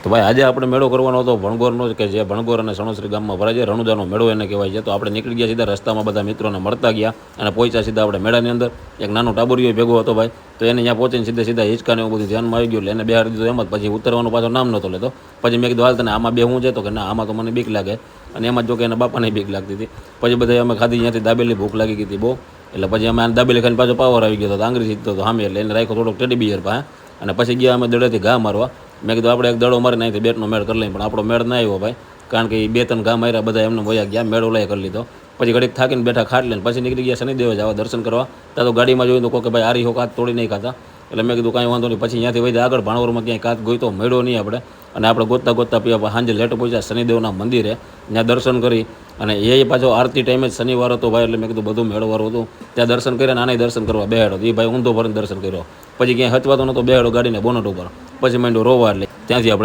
તો ભાઈ આજે આપણે મેળો કરવાનો હતો ભણગોરનો, કે જે ભણગોર અને સણોસરી ગામમાં ભરાય છે, રણુજાનો મેળો એને કહેવાય છે. તો આપણે નીકળી ગયા સીધા રસ્તામાં બધા મિત્રોને મળતા ગયા અને પહોંચ્યા સીધા આપણે મેળાની અંદર. એક નાનો ટાબુરિયો ભેગો હતો ભાઈ, તો એને ત્યાં પહોંચીને સીધા હિંચકાને એવું બધું ધ્યાનમાં આવી ગયું એટલે એને બેહાડી દીધો એમ જ. પછી ઉતરવાનું પાછો નામ નહોતો લેતો. પછી મેં કીધું હાલ તને આમાં બે હું છે, તો કે ના આમાં તો મને બીક લાગે. અને એમાં જો કે એના બાપાને બીક લાગતી હતી. પછી બધા અમે ખાધી, ત્યાંથી દાબેલી ભૂખ લાગી ગઈ હતી બહુ. એટલે પછી અમે દાબેલી ખાઈને પાછો પાવર આવી ગયો હતો, આંગળી સીધતો હતો સામે. એટલે એને રાખ્યો થોડોક ટેડી બિયર પાસે. અને પછી ગયા અમે દડેથી ઘા મારવા. મેં કીધું આપણે એક દડો મારીને અહીંથી બેટનો મેળ કરી લઈએ, પણ આપણો મેળ ના આવ્યો ભાઈ, કારણ કે એ 2-3 ઘા માર્યા, બધા એમને વયા ગયા, મેળો લઈ કરી લીધો. પછી ઘડીક થાકીને બેઠા ખાટ લઈને પછી નીકળી ગયા શનિદેવ જવા દર્શન કરવા. ત્યાં તો ગાડીમાં જોયું તો કોઈ કે ભાઈ આરી હો કાચ તોડી નહીં ખાતા. એટલે મેં કીધું કાંઈ વાંધો નહીં. પછી ત્યાંથી વહી આગળ ભાણવરમાં ક્યાંય કાચ ગોઈતો મળ્યો નહીં આપણે. અને આપણે ગોતતા પીવા સાંજે લેટ પહોંચ્યા શનિદેવના મંદિરે. ત્યાં દર્શન કરી અને એ પાછો આરતી ટાઈમે જ શનિવાર હતો ભાઈ, એટલે મેં કીધું બધું મેળવારું હતું. ત્યાં દર્શન કર્યા, આને દર્શન કરવા બેહાડો. એ ભાઈ ઊંધો ભરીને દર્શન કર્યો. પછી ક્યાંય હચવાતો નહોતો, બેહાડો ગાડીને બોનટ ઉપર. પછી માંડ્યો રોવા. એટલે ત્યાંથી આપણે